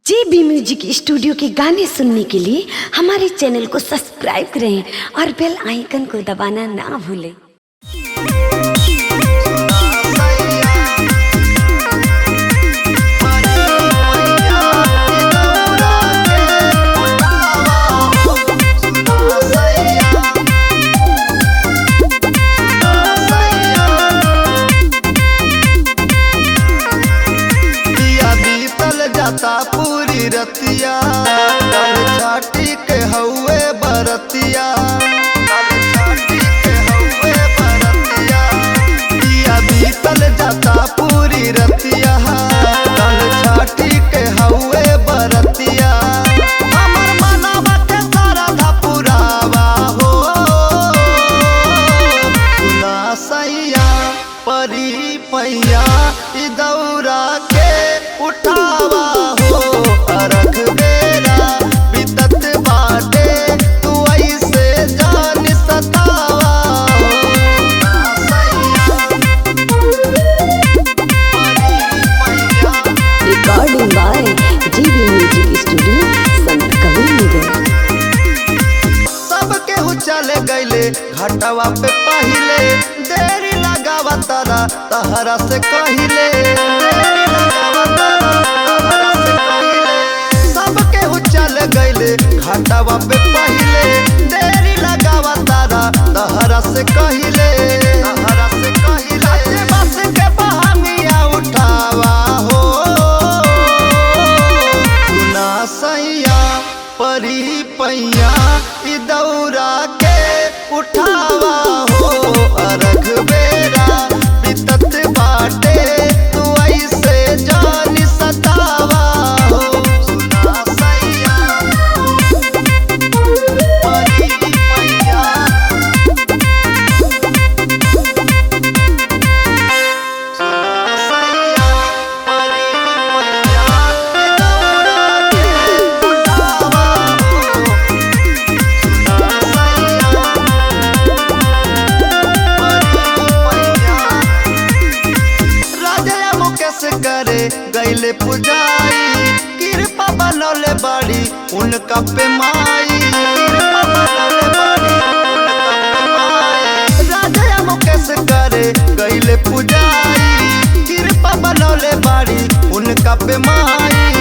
JB music studio के गाने सुनने के लिए हमारे चैनल को सब्सक्राइब करें और बेल आइकन को दबाना ना भूलें। पूरी रतिया कल छाटी के हउए बरतिया दिया बीतल जाता पूरी रतिया कल छाटी के हउए बरतिया हमर मनवा के सारा धा पुरावा हो सुना सैया परी पैया ई दौरा के उठावा रख बेरा बितत बाटे तू ऐसे जान सतावा recording by JB music studio Sant Kabir. सब केहू चले गईले घाटवा पे पहिले देरी लगावा तारा तहरा से कहिले घाटवा पे पहिले देरी लगावा तारा तहरा से कहिले बस के बहानिया उठावा हो सुना सैया परी पैया ई दौरा के उठावा हो रख बेरा बितत बाटे तू ऐसे जान सतावा करे गईले पुजारी कृपा बनौले बाड़ी उनका पे माई राजा मुकेश करे गईले पुजारी कृपा बनौले बाड़ी उनका पे माई